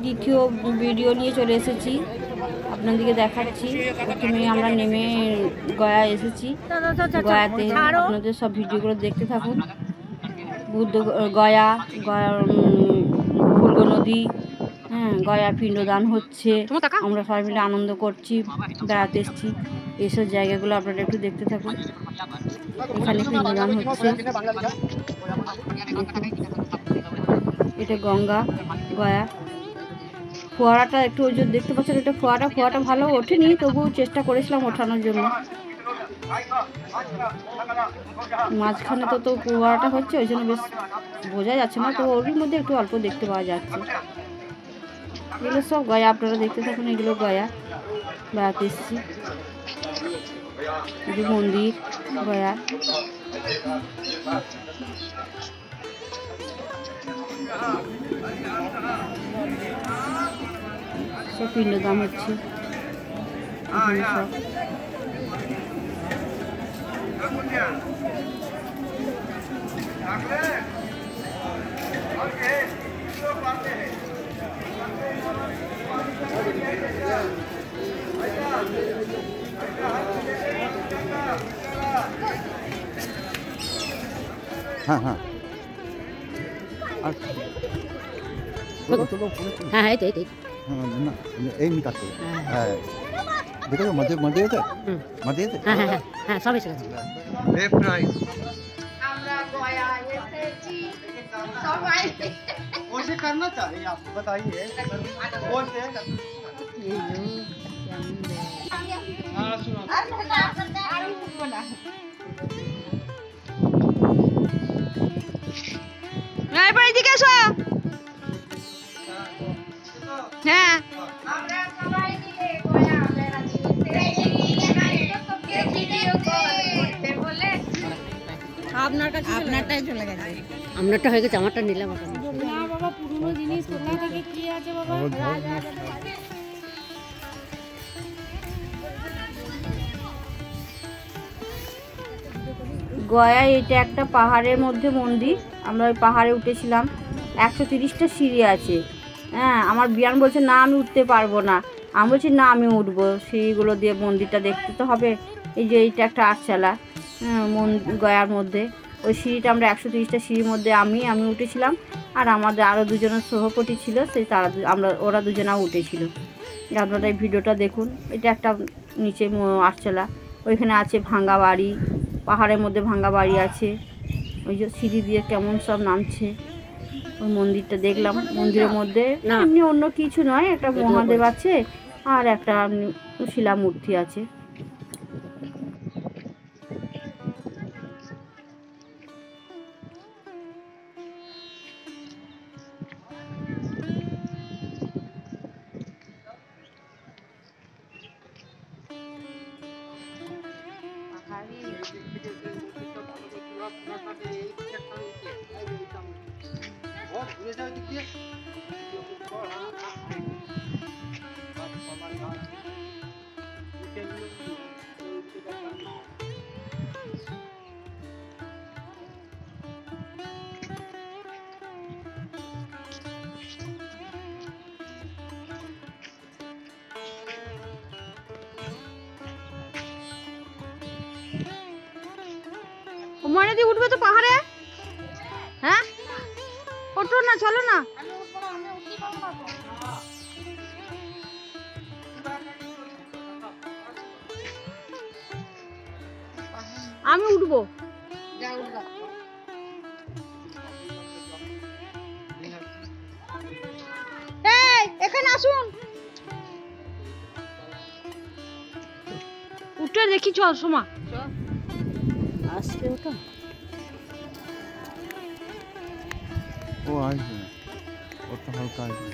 দ্বিতীয় ভিডিও নিয়ে চলে এসেছি, আপনাদেরকে দেখাচ্ছি। প্রথমে আমরা নেমে গয়া এসেছি। গয়াতে আপনাদের সব ভিডিওগুলো দেখতে থাকুন। গয়া ফুলগো নদী, গয়া পিণ্ডদান হচ্ছে, আমরা সবাই মিলে আনন্দ করছি, বেড়াতে এসেছি। এইসব জায়গাগুলো আপনারা একটু দেখতে থাকুন। এখানে পিণ্ডদান হচ্ছে, এটা গঙ্গা গয়া। ফোয়ারাটা একটু ওই যে দেখতে পাচ্ছেন, এটা ফোয়ারাটা ভালো ওঠেনি, তবুও চেষ্টা করেছিলাম ওঠানোর জন্য। মাঝখানে তো ফোয়ারাটা হচ্ছে, ওই জন্য বেশ বোঝা যাচ্ছে না, তো ওর মধ্যে একটু অল্প দেখতে পাওয়া যাচ্ছে। এগুলো সব গয়া, আপনারা দেখতে থাকুন। এগুলো গয়া, বেড়াতে এসেছি। এই মন্দির গয়া। সব পিণ্ডদান হচ্ছে এখানে সব। হ্যাঁ হ্যাঁ হ্যাঁ হ্যাঁ এই না এই কাজ করে। হ্যাঁ দেখো মধ্যে মধ্যে আছে, মধ্যে আছে। হ্যাঁ হ্যাঁ হ্যাঁ সব এসে গেছে। লেফট রাইট আমরা গয়া এসেছি সবাই। कोशिश करना चाहिए, आप बताइए कौन से हाँ सुनो এদিকে এসো। হ্যাঁ আমরা সবাই মিলে গয়া বেড়াচ্ছি বলে আপনার কাছে আপনারটাই চলে গেছে। আপনারটা হয়ে গেছে, আমারটা নিলাম। না বাবা, পুরনো জিনিস কোথা থেকে কি আছে বাবা? গয়া এটা একটা পাহাড়ের মধ্যে মন্দির। আমরা ওই পাহাড়ে উঠেছিলাম। 130টা সিঁড়ি আছে। হ্যাঁ, আমার বিয়ান বলছে না আমি উঠতে পারবো না। আমি বলছি না আমি উঠবো, সিঁড়িগুলো দিয়ে মন্দিরটা দেখতে তো হবে। এই যে এইটা একটা আটচালা গয়ার মধ্যে। ওই সিঁড়িটা আমরা 130টা সিঁড়ির মধ্যে আমি উঠেছিলাম, আর আমাদের আরও দুজনের সহপাঠী ছিল, সেই ওরা দুজনাও উঠেছিল। আপনারা এই ভিডিওটা দেখুন। এটা একটা নিচে আটচালা, ওইখানে আছে ভাঙ্গা বাড়ি, পাহাড়ের মধ্যে ভাঙ্গা বাড়ি আছে। ওই যে সিঁড়ি দিয়ে কেমন সব নামছে। ওই মন্দিরটা দেখলাম। মন্দিরের মধ্যে এমনি অন্য কিছু নয়, একটা মহাদেব আছে আর একটা শিলা মূর্তি আছে। মনে উঠবে তো পাহাড়ে? হ্যাঁ ওঠো না, চলো না। আমি উঠবো। এখানে আসুন, উঠে দেখি। চল সোমা, আসবে ওটা। ও আসবে না, ওর তো হালকা আসবে।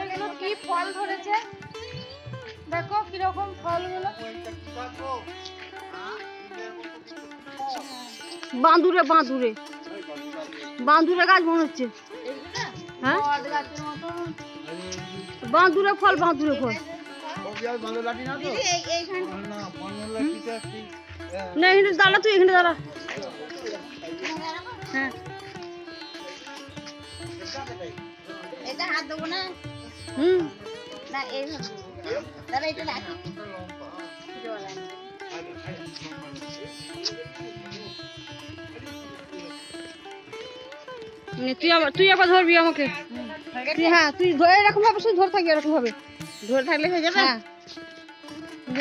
এগুলো কি ফল ধরেছে, দেখো কিরকম ফলগুলো। বাঁদুরে বাঁদুরে বাঁদুরে গাছ মনে হচ্ছে। হ্যাঁ বাঁদুরে ফল বাঁদুরে ফল না এখানে দাঁড়া তুই এখানে দাঁড়া। হ্যাঁ এটা হাত দেবো না হুম না এইভাবে দাদা এটা রাখি তুই আবার ধরবি আমাকে। হ্যাঁ তুই ধরে এরকম ভাবে শুধু ধরে থাকবি এরকম ভাবে ধরে থাকলে হয়ে যাবে। হ্যাঁ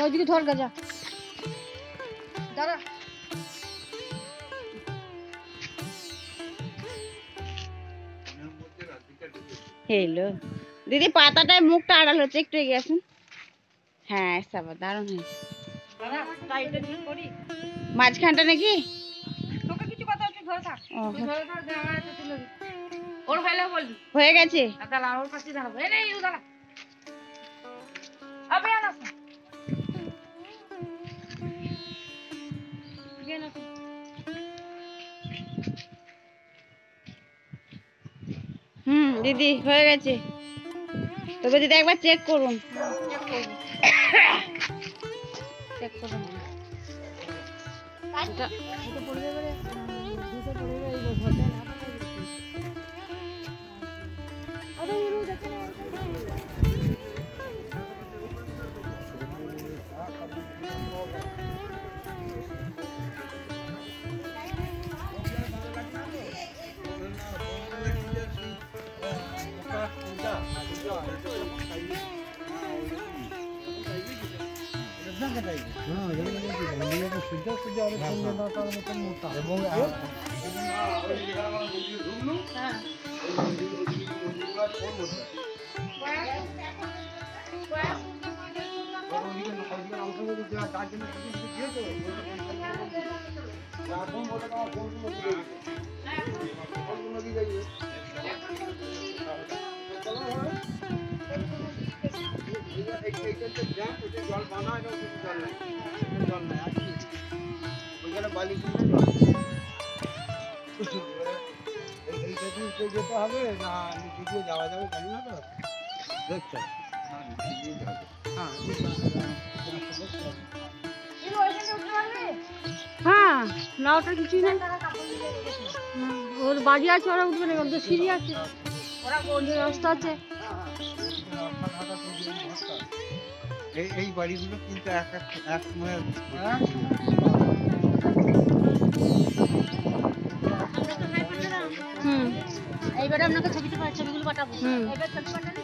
ওইদিকে ধর গাজা দাঁড়া। হ্যালো দিদি পাতাটায় মুখটা আড়াল হচ্ছে একটু এগিয়ে আসুন। হ্যাঁ সাবা দারুণ হয়েছে মাঝখানটা নাকি তোকে কিছু কথা তুই ধরে থাক ও, তুই ধরে থাক আমার একটা তুলে দিই। ওর হইলে বলবি হয়ে গেছে। দাঁড়া ওর কাছে দাঁড়াবো এই নেই দাঁড়া আবে আনা দিদি হয়ে গেছে। তবে দিদি একবার চেক করুন। চেক করুন যেতে হবে না নিচে যাওয়া যাবে জানি না তো দেখছো। হ্যাঁ না ওটা কিছুই নেই ওর বাড়ি আছে ওরা উঠবে না ওদের সিঁড়ি আছে ওরা রাস্তা আছে। এই বাড়িগুলো কিন্তু এক সময় এইবারে আপনাকে ছবিগুলো পাঠাবো। এবার ছবি পাঠালে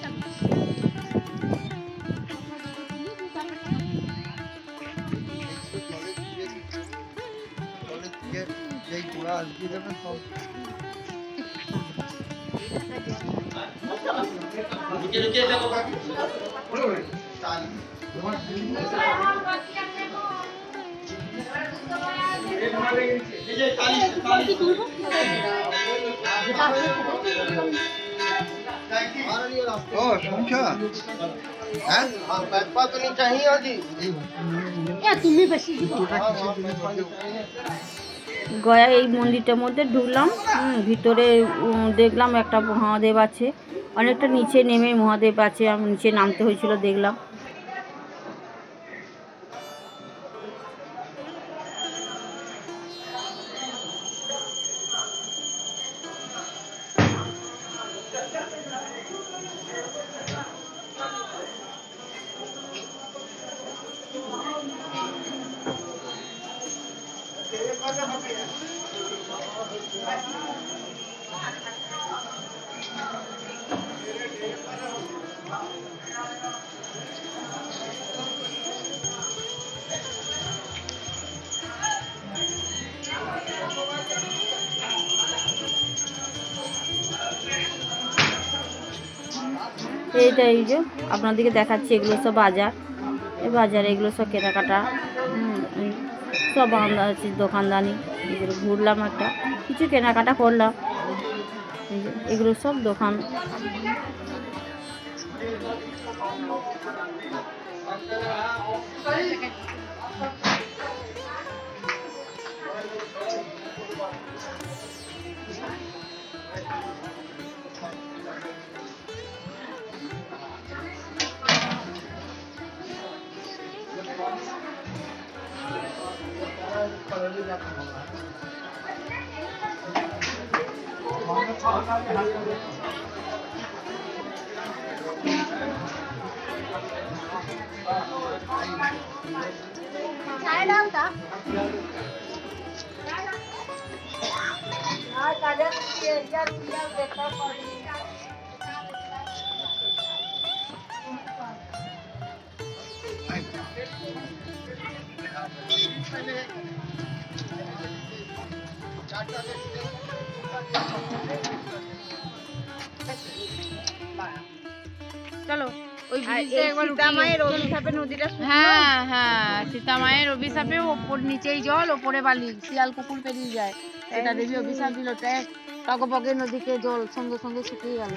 এই গোড়া আসবে যাবে সব ও শুনছ হ্যাঁ তো नहीं चाहिए जी তুমি বেশি গয়া এই মন্দিরটার মধ্যে ঢুকলাম ভিতরে দেখলাম একটা মহাদেব আছে অনেকটা নিচে নেমে মহাদেব আছে আমি নিচে নামতে হয়েছিল দেখলাম। এইটা এই যে আপনাদেরকে দেখাচ্ছি এগুলো সব বাজার এই বাজারে এগুলো সব কেনাকাটা সব আছে দোকানদানি এগুলো ঘুরলাম একটা কিছু কেনাকাটা করলাম এগুলো সব দোকান। চায় দাও তা আর কাদের ইয়ার দেখতে পারি চলো ওই আর ব্রিজটা এই একবার সীতা মায়ের অভিশাপে নদীটা শুকনো। হ্যাঁ হ্যাঁ সীতা মায়ের অভিশাপে ওপর নিচেই জল ওপরে বালি, শিয়াল কুকুর পেরিয়ে যায়। এটা দেবী অভিশাপ দিল, টগবগে নদীতে জল সঙ্গে সঙ্গে শুকিয়ে গেল।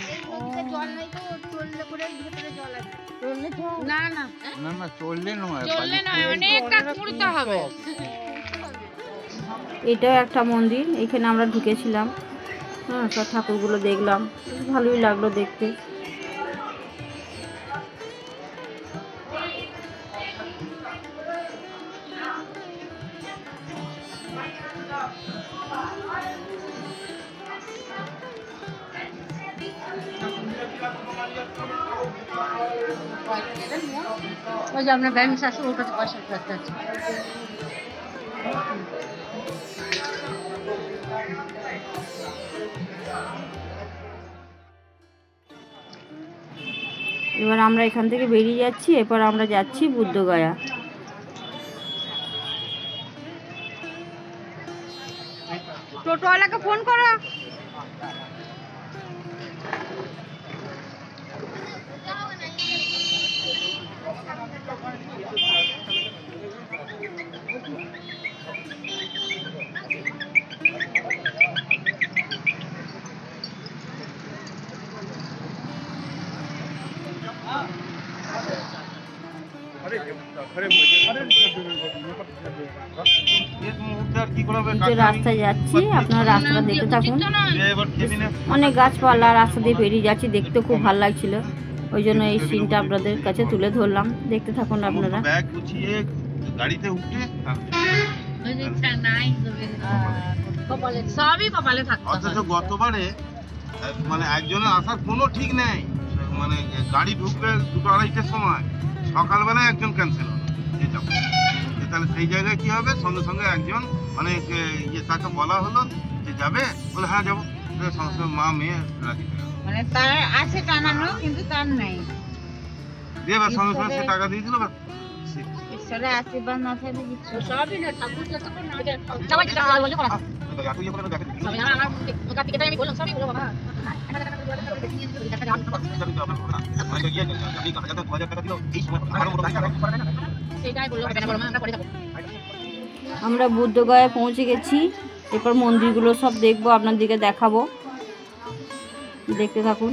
জল নাই তো চললে করে ভিতরে জল আছে চললে তো না না না না চললে নয়, চললে নয়, অনেকটা ঘুরতে হবে। এটাও একটা মন্দির, এখানে আমরা ঢুকেছিলাম। হ্যাঁ, সব ঠাকুরগুলো দেখলাম, বেশ ভালোই লাগলো দেখতে। ওই যে আপনার ব্যাংক শাশুড়ি ওর কাছে পয়সা রাখতে আছে। এবার আমরা এখান থেকে বেরিয়ে যাচ্ছি, এরপর আমরা যাচ্ছি বুদ্ধগয়া। টোটোওয়ালাকে ফোন করো। যে রাস্তায় যাচ্ছি, আপনারা রাস্তাটা দেখতে থাকুন। অনেক গাছপালা রাস্তা দিয়ে বেরিয়ে যাচ্ছি, দেখতে খুব ভালো লাগছিল, ওই জন্য এই সিনটা আপনাদের কাছে তুলে ধরলাম। দেখতে থাকুন আপনারা। ব্যাগ গুছিয়ে গাড়িতে উঠে সবই কপালে থাকতো। অথচ গতবারে মানে একজনের আসার কোনো ঠিক নেই, মানে গাড়ি ঢুকবে 2:30টার সময়, সকালবেলায় একজন ক্যান্সেল হলো যে যাবো। তাহলে সেই জায়গায় কি হবে, সঙ্গে সঙ্গে একজন মানে তাকে বলা হলো যে যাবে, বলে হ্যাঁ যাবো, সঙ্গে সঙ্গে মা মেয়ে রাজি হয়ে গেল। মানে তার আছে টানানো কিন্তু তার নাই। দিয়ে এবার সঙ্গে সঙ্গে সে টাকা দিয়ে দিল। ঈশ্বরের আশীর্বাদ না থাকলে কিছু সবই না, ঠাকুর যতক্ষণ না যায় সবাই যেটা বলে করা সবই আমার ওটা থেকে আমি বললাম সবই বলো বাবা। সেটাই বললো হবে না, বলো মা আমরা পরে যাবো। আমরা বুদ্ধগয়ায় পৌঁছে গেছি, এরপর মন্দিরগুলো সব দেখবো, আপনাদেরকে দেখাবো, দেখতে থাকুন।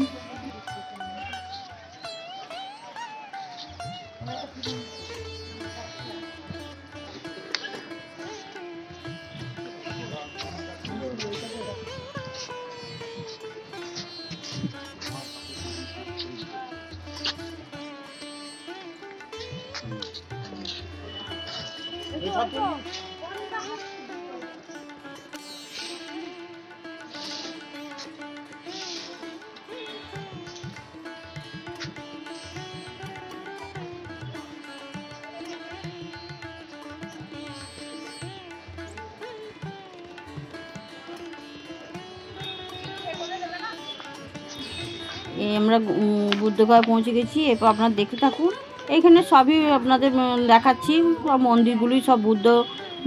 আমরা বুদ্ধগয়া পৌঁছে গেছি, এরপর আপনারা দেখতে থাকুন। এইখানে সবই আপনাদের দেখাচ্ছি, সব মন্দিরগুলোই সব বুদ্ধ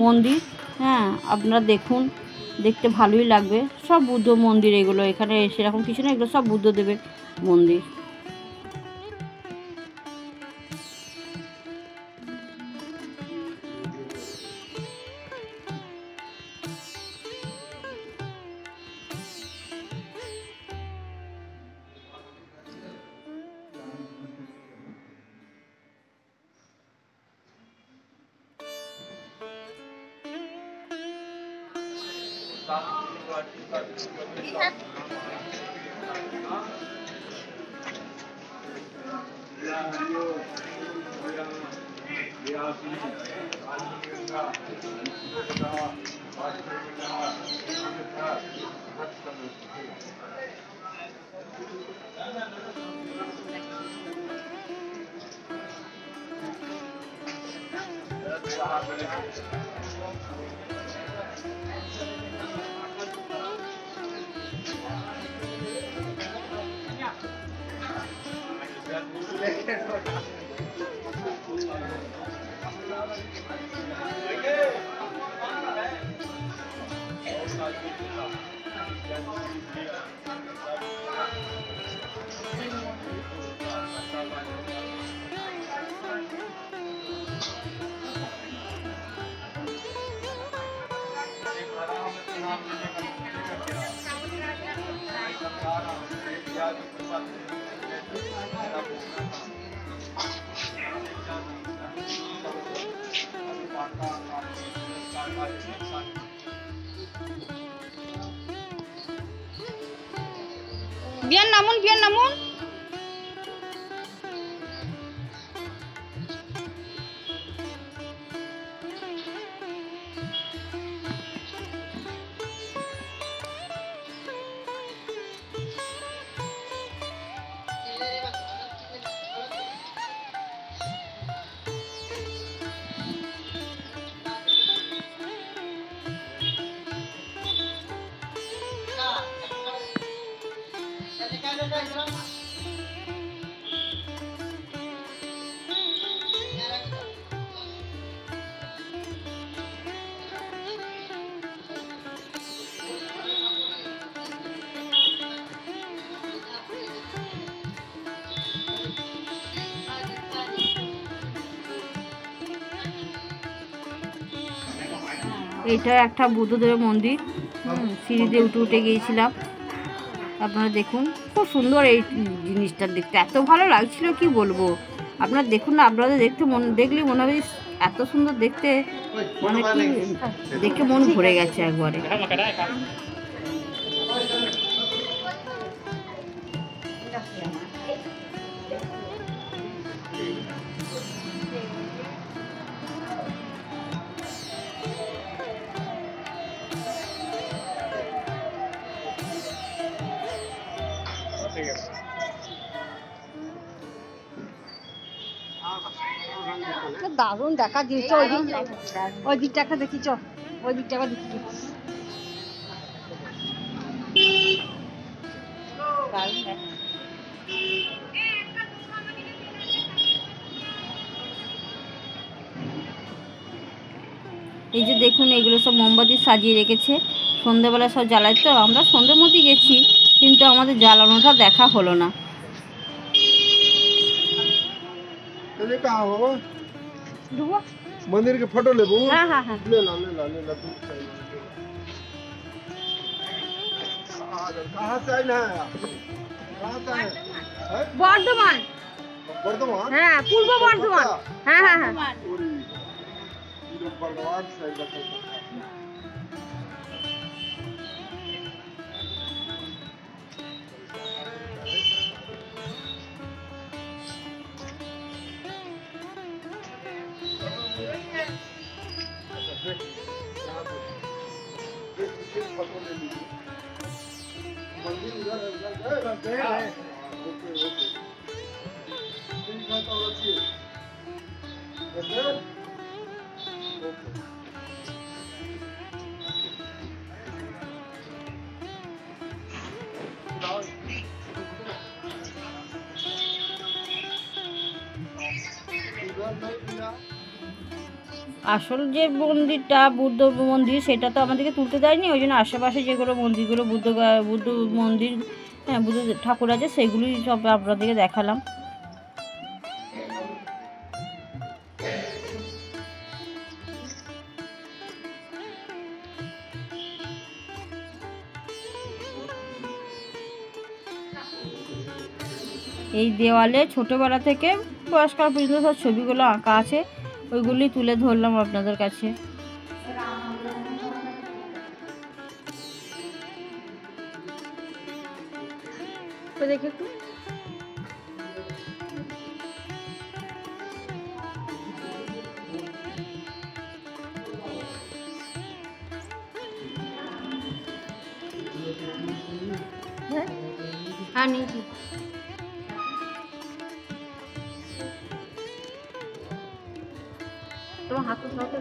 মন্দির। হ্যাঁ, আপনারা দেখুন, দেখতে ভালোই লাগবে। সব বুদ্ধ মন্দির এগুলো, এখানে সেরকম কিছু না, এগুলো সব বুদ্ধদেবের মন্দির। বিয়ান নামুন, বিয়ান নামুন। এটা একটা বুদ্ধদেবের মন্দির। সিঁড়ি দিয়ে উঠে উঠে গিয়েছিলাম। আপনারা দেখুন, খুব সুন্দর এই জিনিসটা দেখতে, এত ভালো লাগছিল কি বলবো। আপনারা দেখুন না, আপনাদের দেখলেই মনে হবে এত সুন্দর দেখতে, মানে কি দেখে মন ভরে গেছে একবারে। দারুণ দেখা দিয়েছ, ওই দিকটা দেখি, চ ওই দিকটা দেখি। এই যে দেখুন, এগুলো সব মোমবাতি সাজিয়ে রেখেছে, সন্ধ্যেবেলা সব জ্বালায়। তো আমরা সন্ধ্যের মধ্যেই গেছি, কিন্তু আমাদের জ্বালানোটা দেখা হলো না। मंदिर के फोटो लेबू। हाँ हाँ हाँ ले ला कहाँ से आइल है? कहाँ से है? বর্ধমান। बर्धमान। হ্যাঁ, পূর্ব বর্ধমান। হ্যাঁ হ্যাঁ হ্যাঁ। बर्धमान से आइल है। फोटो ले लीजिए। मंदिर इधर है। Okay okay. ठीक है तो रखिए। ओके। ओके। আসল যে মন্দিরটা বুদ্ধ মন্দির, সেটা তো আমাদেরকে তুলতে দেয়নি। ওই জন্য আশেপাশে যেগুলো মন্দিরগুলো বুদ্ধ মন্দির, হ্যাঁ, বুদ্ধ ঠাকুর আছে, সেগুলোই সব আপনাদেরকে দেখালাম। এই দেওয়ালে ছোটোবেলা থেকে বয়স্কাল পর্যন্ত সব ছবিগুলো আঁকা আছে, ওইগুলি তুলে ধরলাম আপনাদের কাছে। দেখে একটু হ্যাঁ নিয়েছি। তোমার হাতে সাথে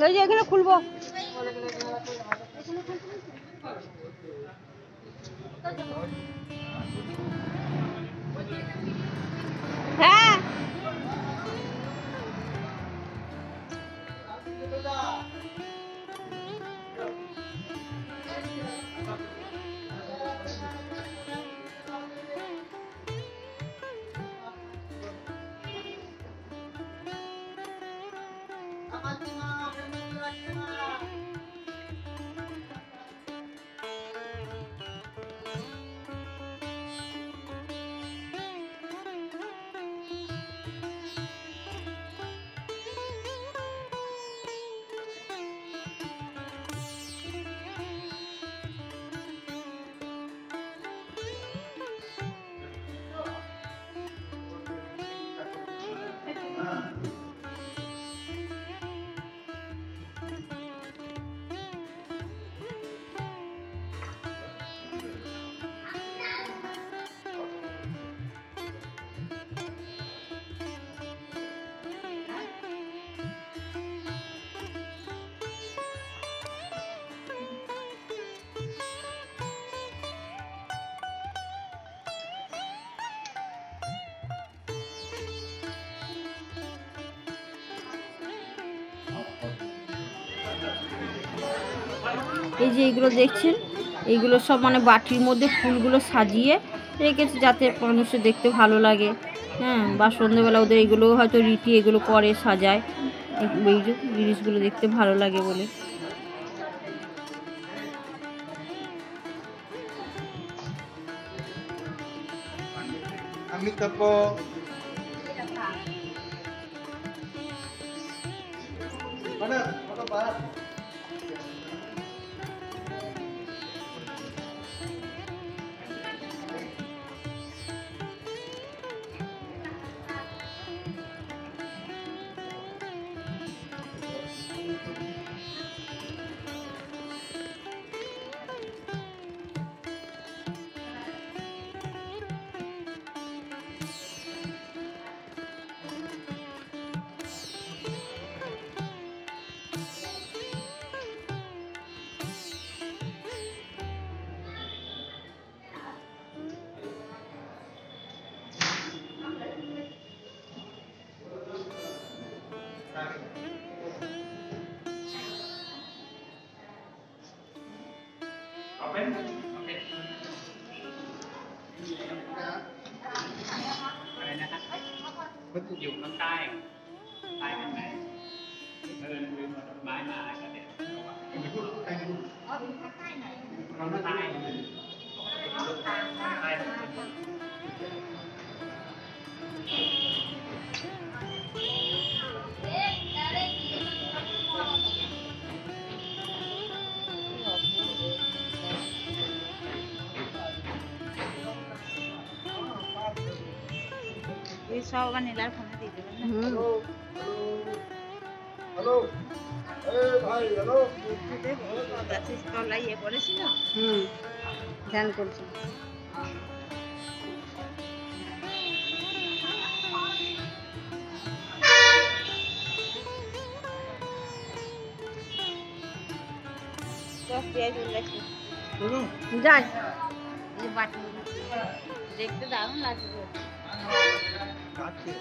এই যে এখানে খুলবো। হ্যাঁ এই যে এইগুলো দেখছেন, এইগুলো সব মানে বাটির মধ্যে ফুলগুলো সাজিয়ে রেখেছে যাতে মানুষের দেখতে ভালো লাগে। হ্যাঁ, বা সন্ধ্যেবেলা ওদের এগুলো হয়তো রীতি এগুলো করে সাজায়, এই যে জিনিসগুলো দেখতে ভালো লাগে বলে। আমি তোอยู่ข้างใต้ใต้กันไหนเดินไม้มาก็เด็ดใต้ সব আবার নীলার ফোনে দিয়ে দেবেন না? হ্যালো ভাই হ্যালো তলায় ইয়ে করেছিল, ধ্যান করছি। যাই এই বাটি দেখতে দারুণ লাগছে। কাটছে